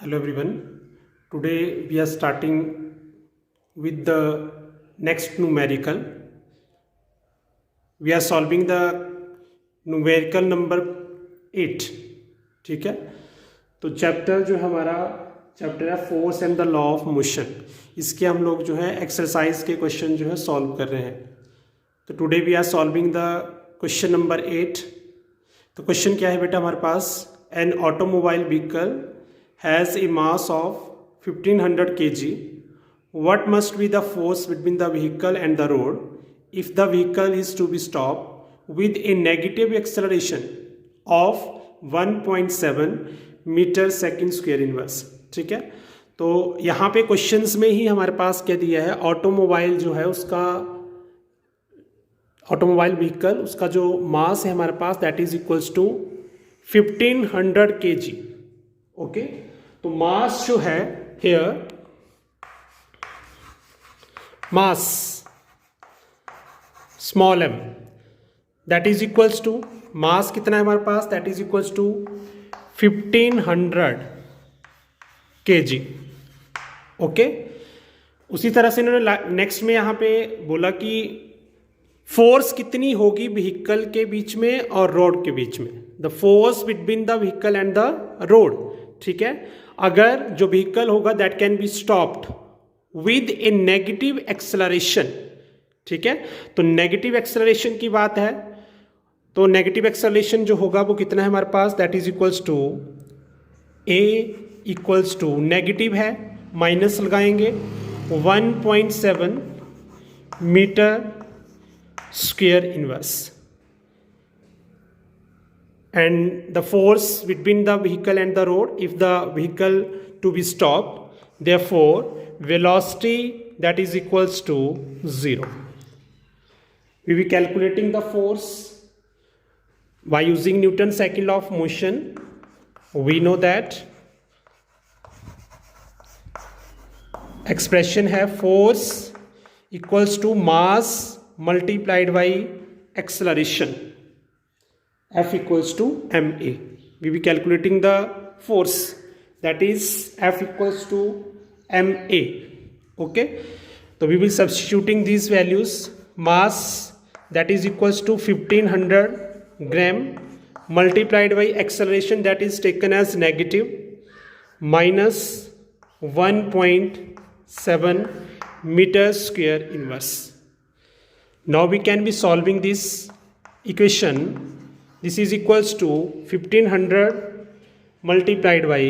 Hello everyone. Today we are starting with the next numerical. We are solving the numerical number 8. ठीक है, तो chapter जो हमारा chapter है force and the law of motion. इसके हम लोग जो है एक्सरसाइज के क्वेश्चन जो है सॉल्व कर रहे हैं. तो today we are solving the question number 8. तो क्वेश्चन क्या है बेटा हमारे पास? An automobile vehicle has a mass of 1500 kg. What must be the force between the vehicle and the road if the vehicle is to be stopped with a negative acceleration of 1.7 metre second square inverse. ठीक है, तो यहाँ पे questions में ही हमारे पास क्या दिया है, ऑटोमोबाइल जो है उसका ऑटोमोबाइल व्हीकल उसका जो मास है हमारे पास that is equals to 1500 kg. Okay, तो मास जो है here mass small m that is equals to mass कितना है हमारे पास that is equals to 1500 kg. Okay, उसी तरह से इन्होंने नेक्स्ट में यहाँ पे बोला कि फोर्स कितनी होगी व्हीकल के बीच में और रोड के बीच में, the force between the vehicle and the road. ठीक है, अगर जो व्हीकल होगा that can be stopped with A negative acceleration. ठीक है, तो नेगेटिव एक्सेलरेशन की बात है, तो नेगेटिव एक्सेलरेशन जो होगा वो कितना है हमारे पास that is equals to A equals to negative है माइनस लगाएंगे 1.7 metre square inverse. And the force between the vehicle and the road if the vehicle to be stopped, therefore velocity that is equals to 0. We will be calculating the force by using Newton's second law of motion. We know that expression है force equals to mass multiplied by acceleration. F equals to ma. We will be calculating the force that is F equals to ma. Okay, so we will substituting these values. Mass that is equals to 1500 gram multiplied by acceleration that is taken as negative minus 1.7 meter square inverse. Now we can be solving this equation. This is equals to 1500 multiplied by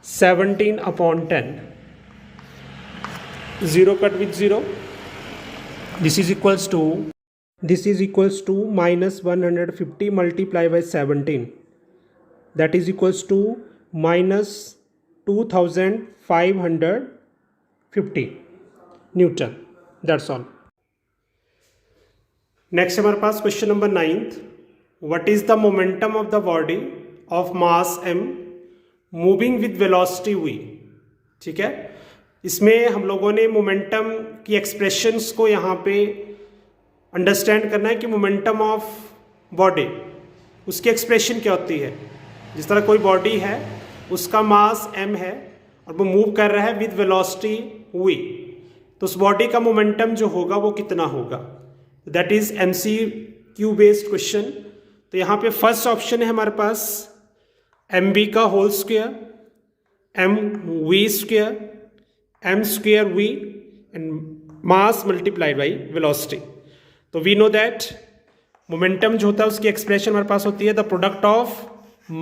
17 upon 10. 0 cut with 0. This is equals to minus 150 multiplied by 17. That is equals to minus 2550 Newton. That's all. Next हमारे पास question number 9th. What is the momentum of the body of mass m moving with velocity v? ठीक है, इसमें हम लोगों ने momentum की expressions को यहाँ पे अंडरस्टैंड करना है कि मोमेंटम ऑफ बॉडी उसकी एक्सप्रेशन क्या होती है. जिस तरह कोई बॉडी है उसका मास m है और वो मूव कर रहा है विद वेलोसिटी v, तो उस बॉडी का मोमेंटम जो होगा वो कितना होगा, that is MCQ based question. तो यहाँ पे फर्स्ट ऑप्शन है हमारे पास एम बी का whole square M V square M square V and mass multiplied by velocity. तो वी नो दैट मोमेंटम जो होता है उसकी एक्सप्रेशन हमारे पास होती है the product of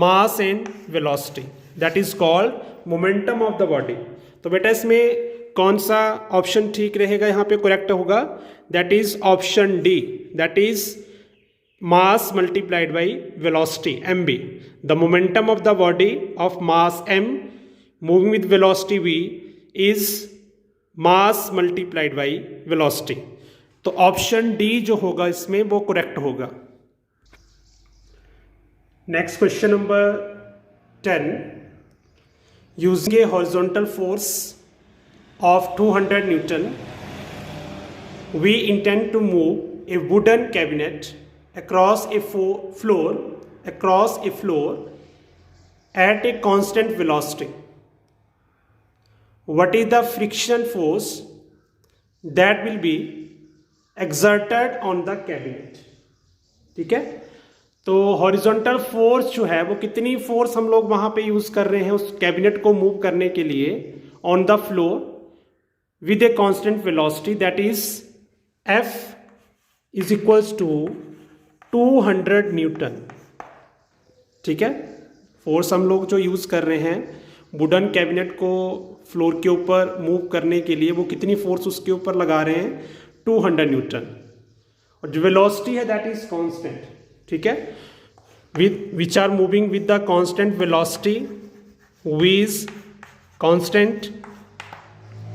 mass and velocity, that is called momentum of the body. तो बेटा इसमें कौन सा ऑप्शन ठीक रहेगा, यहाँ पे करेक्ट होगा that is option D, that is mass multiplied by velocity mb. The momentum of the body of mass m moving with velocity v is mass multiplied by velocity. तो ऑप्शन डी जो होगा इसमें वो correct होगा. Next question number 10. Using A horizontal force of 200 Newton, we intend to move a wooden cabinet across a floor at a constant velocity. what is the friction force that will be exerted on the cabinet। ठीक है, तो horizontal force जो है वो कितनी force हम लोग वहां पे यूज कर रहे हैं उस कैबिनेट को मूव करने के लिए on the floor with a constant velocity, that is F is equals to 200 newton. ठीक है, फोर्स हम लोग जो यूज कर रहे हैं वुडन कैबिनेट को फ्लोर के ऊपर मूव करने के लिए, वो कितनी फोर्स उसके ऊपर लगा रहे हैं, 200 न्यूटन। और जो वेलोसिटी है दैट इज कांस्टेंट। ठीक है, which are moving with the constant velocity which constant.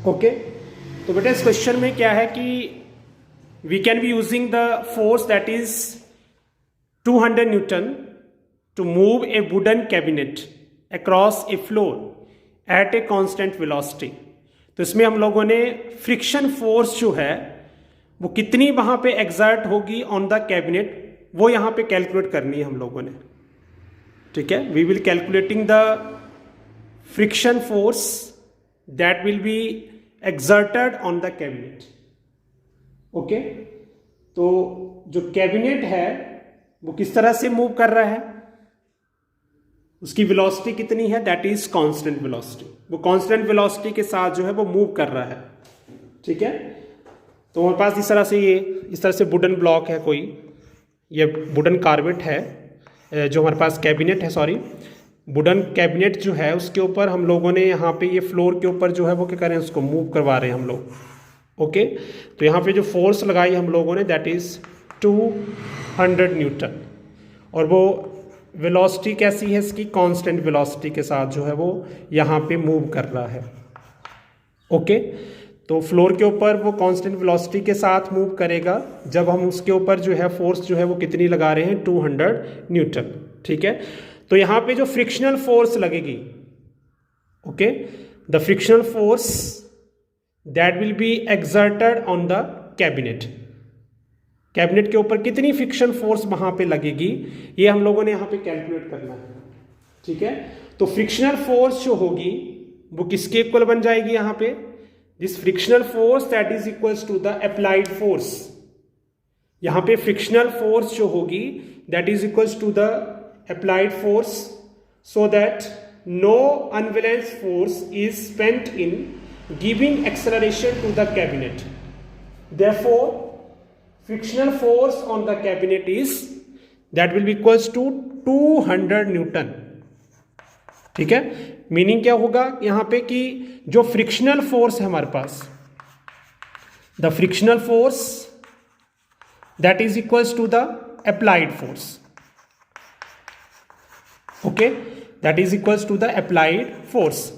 Okay, तो बेटा इस क्वेश्चन में क्या है कि we can be using the force that is 200 newton to move a wooden cabinet across a floor at a constant velocity. तो इसमें हम लोगों ने फ्रिक्शन फोर्स जो है वो कितनी वहां पे एग्जर्ट होगी ऑन द कैबिनेट, वो यहां पे कैलकुलेट करनी है हम लोगों ने। ठीक है, we will calculating the friction force that will be exerted on the cabinet. Okay, तो जो कैबिनेट है वो किस तरह से मूव कर रहा है, उसकी वेलोसिटी कितनी है, दैट इज कांस्टेंट वेलोसिटी। वो कांस्टेंट वेलोसिटी के साथ जो है वो मूव कर रहा है। ठीक है, तो हमारे पास इस तरह से वुडन ब्लॉक है, कोई ये वुडन कार्बेट है जो हमारे पास कैबिनेट है, सॉरी वुडन कैबिनेट जो है उसके ऊपर हम लोगों ने यहाँ पे ये फ्लोर के ऊपर जो है वो क्या कर रहे हैं, उसको मूव करवा रहे हैं हम लोग। ओके, तो यहाँ पे जो फोर्स लगाई हम लोगों ने दैट इज 200 न्यूटन, और वो वेलोसिटी कैसी है इसकी, कांस्टेंट वेलोसिटी के साथ जो है वो यहाँ पे मूव कर रहा है। ओके, तो फ्लोर के ऊपर वो कांस्टेंट वेलोसिटी के साथ मूव करेगा जब हम उसके ऊपर जो है फोर्स जो है वो कितनी लगा रहे हैं, 200 न्यूटन। ठीक है, तो यहाँ पे जो फ्रिक्शनल फोर्स लगेगी, okay, the frictional force that will be exerted on the cabinet. Cabinet के ऊपर कितनी फ्रिक्शन फोर्स वहां पे लगेगी ये हम लोगों ने यहाँ पे कैलकुलेट करना है। ठीक है, तो फ्रिक्शनल फोर्स जो होगी वो किसके इक्वल बन जाएगी, यहाँ पे this frictional force that is equals to the applied force. यहाँ पे फ्रिक्शनल फोर्स जो होगी that is equals to the applied force, so that no unbalanced force is spent in giving acceleration to the cabinet. Therefore, frictional force on the cabinet is that will be equals to 200 newton. ठीक है, meaning क्या होगा यहां पे कि जो frictional force है हमारे पास, the frictional force that is equals to the applied force. Okay, that is equals to the applied force.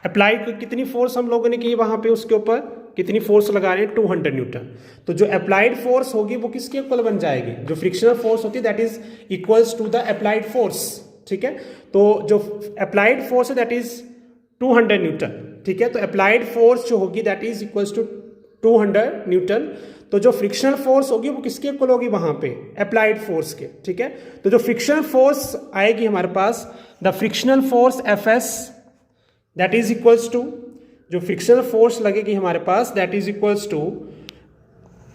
Applied कितनी फोर्स हम लोगों ने की वहां पे, उसके ऊपर कितनी फोर्स लगा रहे हैं, 200 न्यूटन। तो जो अप्लाइड फोर्स होगी वो किसके इक्वल बन जाएगी, जो फ्रिक्शनल फोर्स होती है that is equals to the applied force. ठीक है, तो जो अप्लाइड फोर्स है दैट इज 200 न्यूटन। ठीक है, तो अप्लाइड फोर्स जो होगी that is equals to 200 newton. तो जो फ्रिक्शनल फोर्स होगी वो किसके इक्वल होगी वहां पे, अप्लाइड फोर्स के। ठीक है, तो जो फ्रिक्शनल फोर्स आएगी हमारे पास, the frictional force Fs that is equals to, जो फ्रिक्शनल फोर्स लगेगी हमारे पास that is equals to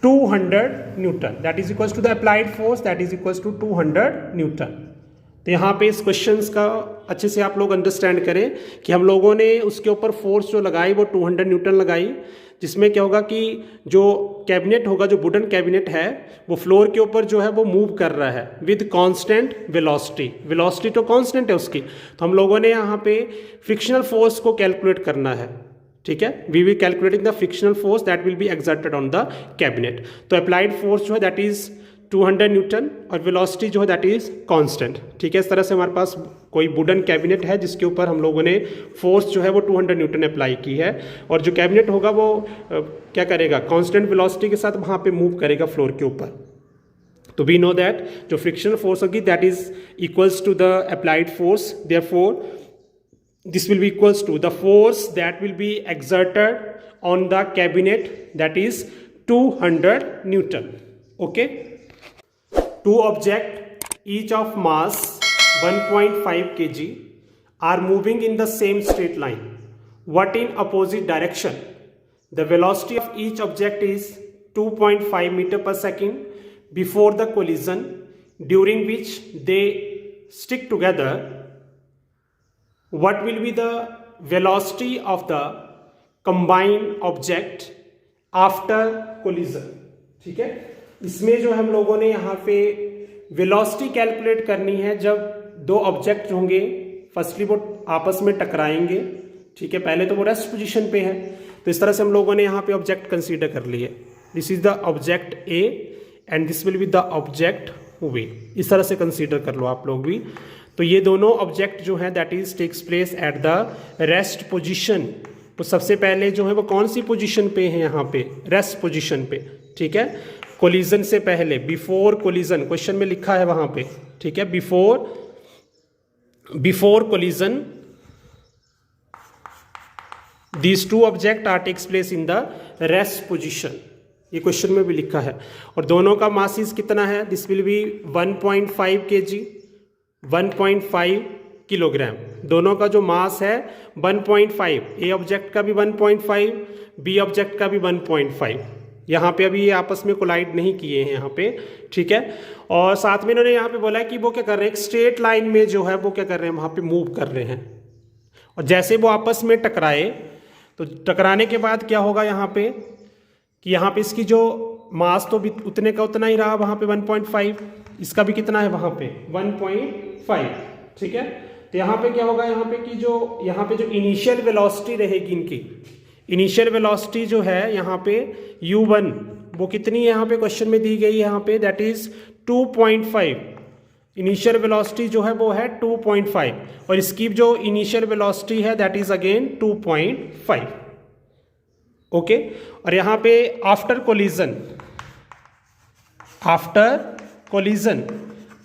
200 newton, that is equals to the applied force that is equals to 200 newton. तो यहाँ पे इस क्वेश्चंस का अच्छे से आप लोग अंडरस्टैंड करें कि हम लोगों ने उसके ऊपर फोर्स जो लगाई वो 200 न्यूटन लगाई, जिसमें क्या होगा कि जो कैबिनेट होगा, जो वुडन कैबिनेट है, वो फ्लोर के ऊपर जो है वो मूव कर रहा है विद कांस्टेंट वेलोसिटी। वेलोसिटी तो कांस्टेंट है उसकी, तो हम लोगों ने यहाँ पे फ्रिक्शनल फोर्स को कैलकुलेट करना है। ठीक है, we will calculating the frictional force that will be exerted on the cabinet. तो अप्लाइड फोर्स जो है दैट इज 200 न्यूटन और वेलोसिटी जो है दैट इज कांस्टेंट। ठीक है, इस तरह से हमारे पास कोई वुडन कैबिनेट है जिसके ऊपर हम लोगों ने फोर्स जो है वो 200 न्यूटन अप्लाई की है, और जो कैबिनेट होगा वो क्या करेगा, कांस्टेंट वेलोसिटी के साथ वहाँ पे मूव करेगा फ्लोर के ऊपर। तो वी नो दैट जो फ्रिक्शनल फोर्स होगी that is equals to the applied force, therefore this will be equals to the force that will be exerted on the cabinet that is 200 Newton. Okay, two objects each of mass 1.5 kg are moving in the same straight line. what in opposite direction the velocity of each object is 2.5 meter per second before the collision, during which they stick together. What will be the velocity of the combined object after collision? ठीक है, इसमें जो हम लोगों ने यहाँ पे velocity calculate करनी है जब दो ऑब्जेक्ट होंगे, फर्स्टली वो आपस में टकराएंगे। ठीक है, पहले तो वो रेस्ट पोजीशन पे है, तो इस तरह से हम लोगों ने यहाँ पे ऑब्जेक्ट कंसीडर कर लिए। This is the object A and this will be the object B. इस तरह से कंसीडर कर लो आप लोग भी। तो ये दोनों ऑब्जेक्ट जो है that is takes place at the rest position. तो सबसे पहले जो है वो कौन सी पोजीशन पे है? यहाँ पे रेस्ट पोजीशन पे। ठीक है, कोलिजन से पहले, बिफोर कोलिजन, क्वेश्चन में लिखा है वहां पे। ठीक है, before collision these two object are takes place in the rest position. ये क्वेश्चन में भी लिखा है। और दोनों का मासिस कितना है? This will B 1.5 kg, 1.5 kilogram. दोनों का जो मास है 1.5, ए ऑब्जेक्ट का भी 1.5, बी ऑब्जेक्ट का भी 1.5। यहाँ पे अभी ये आपस में कोलाइड नहीं किए हैं यहाँ पे। ठीक है, और साथ में इन्होंने यहाँ पे बोला है कि वो क्या कर रहे हैं, एक स्ट्रेट लाइन में जो है वो क्या कर रहे हैं, वहाँ पे मूव कर रहे हैं। और जैसे वो आपस में टकराए, तो टकराने के बाद क्या होगा यहाँ पे कि यहाँ पे इसकी जो मास तो भी उतने का उतना ही रहा, वहाँ पे 1.5, इसका भी कितना है वहाँ पे 1.5। ठीक है, तो यहाँ पे क्या होगा, यहाँ पे कि जो यहाँ पे जो इनिशियल वेलोसिटी रहेगी इनकी, इनिशियल वेलोसिटी जो है यहाँ पे u1 वो कितनी है यहाँ पे क्वेश्चन में दी गई है यहाँ पे, दैट इज 2.5। इनिशियल वेलोसिटी जो है वो है 2.5 और इसकी जो इनिशियल वेलोसिटी है दैट इज अगेन 2.5। ओके, और यहाँ पे आफ्टर कोलिजन,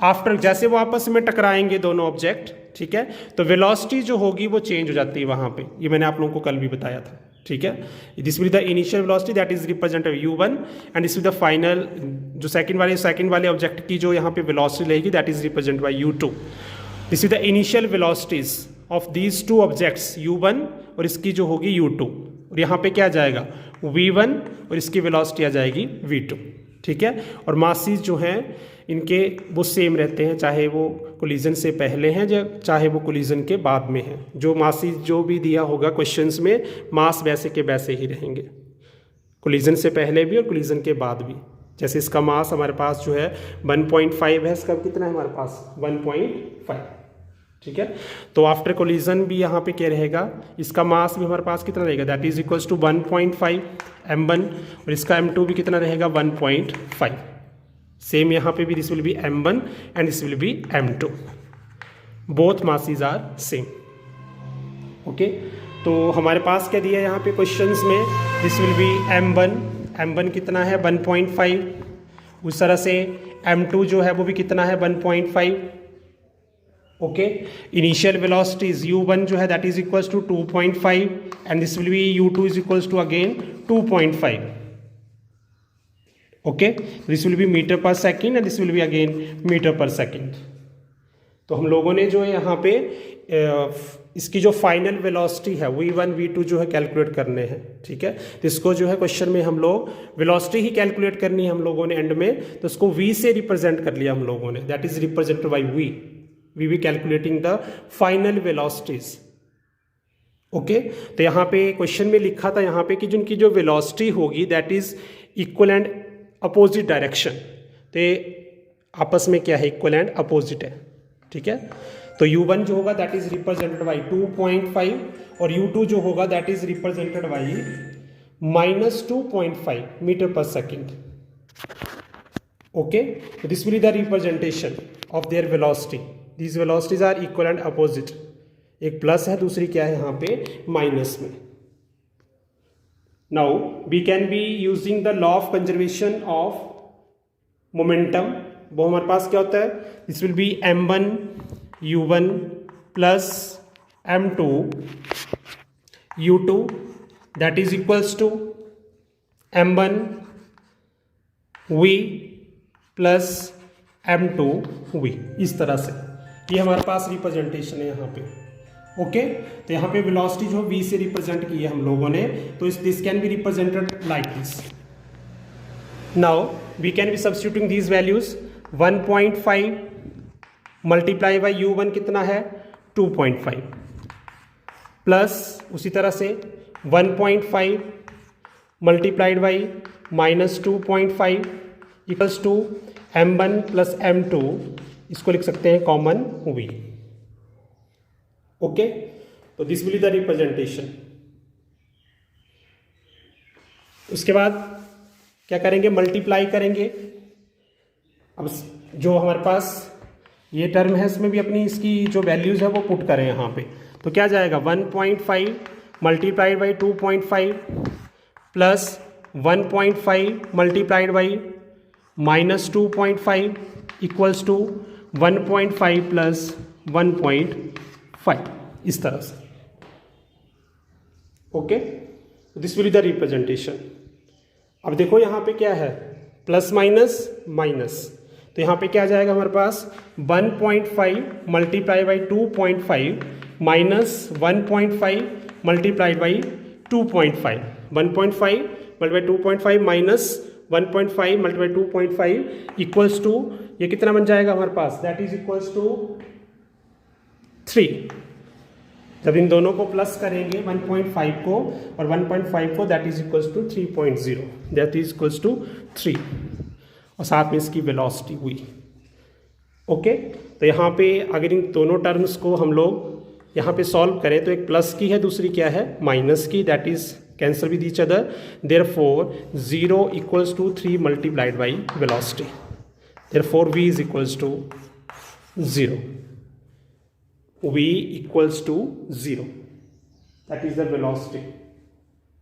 आफ्टर जैसे वो आपस में टकराएंगे दोनों ऑब्जेक्ट, ठीक है, तो वेलोसिटी जो होगी वो चेंज हो जाती है वहाँ पे। ये मैंने आप लोगों को कल भी बताया था। ठीक है, this will the initial velocity that is represented u1 and this will the final, जो सेकंड वाले ऑब्जेक्ट की जो यहाँ पे वेलोसिटी रहेगी that is represented by u2। This is the initial velocities of these two objects u1 और इसकी जो होगी u2। और यहाँ पे क्या आ जाएगा v1 और इसकी वेलोसिटी आ जाएगी v2। ठीक है, और मासेस जो हैं इनके वो सेम रहते हैं, चाहे वो कोलिजन से पहले हैं या चाहे वो कोलिजन के बाद में है। जो मासेस जो भी दिया होगा क्वेश्चंस में, मास वैसे के वैसे ही रहेंगे, कोलिजन से पहले भी और कोलिजन के बाद भी। जैसे इसका मास हमारे पास जो है 1.5 है, इसका कितना है हमारे पास 1.5। ठीक है, तो आफ्टर कोलिजन भी यहाँ पे क्या रहेगा, इसका मास भी हमारे पास कितना रहेगा, that is equals to 1.5 m1 और इसका m2 भी कितना रहेगा 1.5। सेम यहाँ पे भी this will be m1 and this will be m2, both masses are same. Okay, तो हमारे पास क्या दिया है यहाँ पे क्वेश्चंस में, दिस विल बी m1 कितना है 1.5, उस तरह से m2 जो है वो भी कितना है 1.5। Okay, initial velocity is u1 जो है that is equals to 2.5 and this will be u2 is equals to again 2.5। Okay, this will be metre per second and this will be again metre per second. तो हम लोगों ने जो है यहाँ पे इसकी जो फाइनल वेलोसिटी है v1 v2 जो है कैलकुलेट करने हैं। ठीक है, तो इसको जो है क्वेश्चन में हम लोग वेलोसिटी ही कैलकुलेट करनी है हम लोगों ने एंड में, तो उसको v से रिप्रेजेंट कर लिया हम लोगों ने, that is represented by we be calculating the final velocities. Okay, तो यहाँ पे क्वेश्चन में लिखा था यहाँ पे कि जिनकी जो वेलोसिटी होगी that is equal and opposite direction. तो आपस में क्या है, इक्वल एंड अपोजिट है। ठीक है, तो u1 जो होगा दैट इज रिप्रेजेंटेड बाई 2.5 और u2 जो होगा that is represented by -2.5 metre per second. Okay, this will be the representation of their velocity. These velocities are equal and opposite, एक प्लस है दूसरी क्या है यहाँ पे माइनस में। Now we can be using the law of conservation of momentum. वो हमारे पास क्या होता है, this will be m1 u1 plus m2 u2 that is equals to m1 v plus m2 v। इस तरह से ये हमारे पास रिप्रेजेंटेशन है यहाँ पे। ओके तो यहाँ पे वेलोसिटी जो v से रिप्रेजेंट की है हम लोगों ने, तो this can be represented like this. Now we can be substituting these values. 1.5 multiply by u1 कितना है 2.5 प्लस उसी तरह से 1.5 multiplied by minus 2.5 equals to m1 plus m2, इसको लिख सकते हैं कॉमन v. ओके तो this will be the representation. उसके बाद क्या करेंगे, मल्टीप्लाई करेंगे. अब जो हमारे पास ये टर्म है इसमें भी अपनी इसकी जो वैल्यूज है वो पुट करें यहाँ पे, तो क्या जाएगा 1.5 multiplied by 2.5 plus 1.5 multiplied by minus 2.5 equals to 1.5 plus 1.5, इस तरह से. Okay this will be the representation. अब देखो यहाँ पे क्या है, प्लस माइनस माइनस, तो यहाँ पे क्या जाएगा हमारे पास 1.5 multiply by 2.5 minus 1.5 multiplied by 2.5. 1.5 multiply 2.5 minus 1.5 multiply 2.5 equals to, ये कितना बन जाएगा हमारे पास, दैट इज इक्वल्स टू 3. जब इन दोनों को प्लस करेंगे 1.5 को और 1.5 को, that is equals to 3.0, that is equals to 3 और साथ में इसकी वेलोसिटी हुई. ओके तो यहाँ पे अगर इन दोनों टर्म्स को हम लोग यहाँ पे सॉल्व करें तो एक प्लस की है, दूसरी क्या है माइनस की, that is cancel with each other. Therefore 0 equals to 3 multiplied by velocity. Therefore v is equals to 0. v equals to 0, that is the velocity.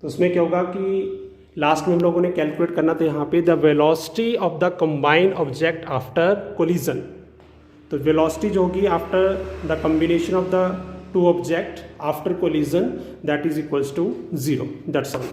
तो उसमें क्या होगा कि लास्ट में हम लोगों ने कैलकुलेट करना था यहाँ पे the velocity of the combined object after collision. तो वेलोसिटी जो होगी after the combination of the two object after collision, that is equals to 0. That's all.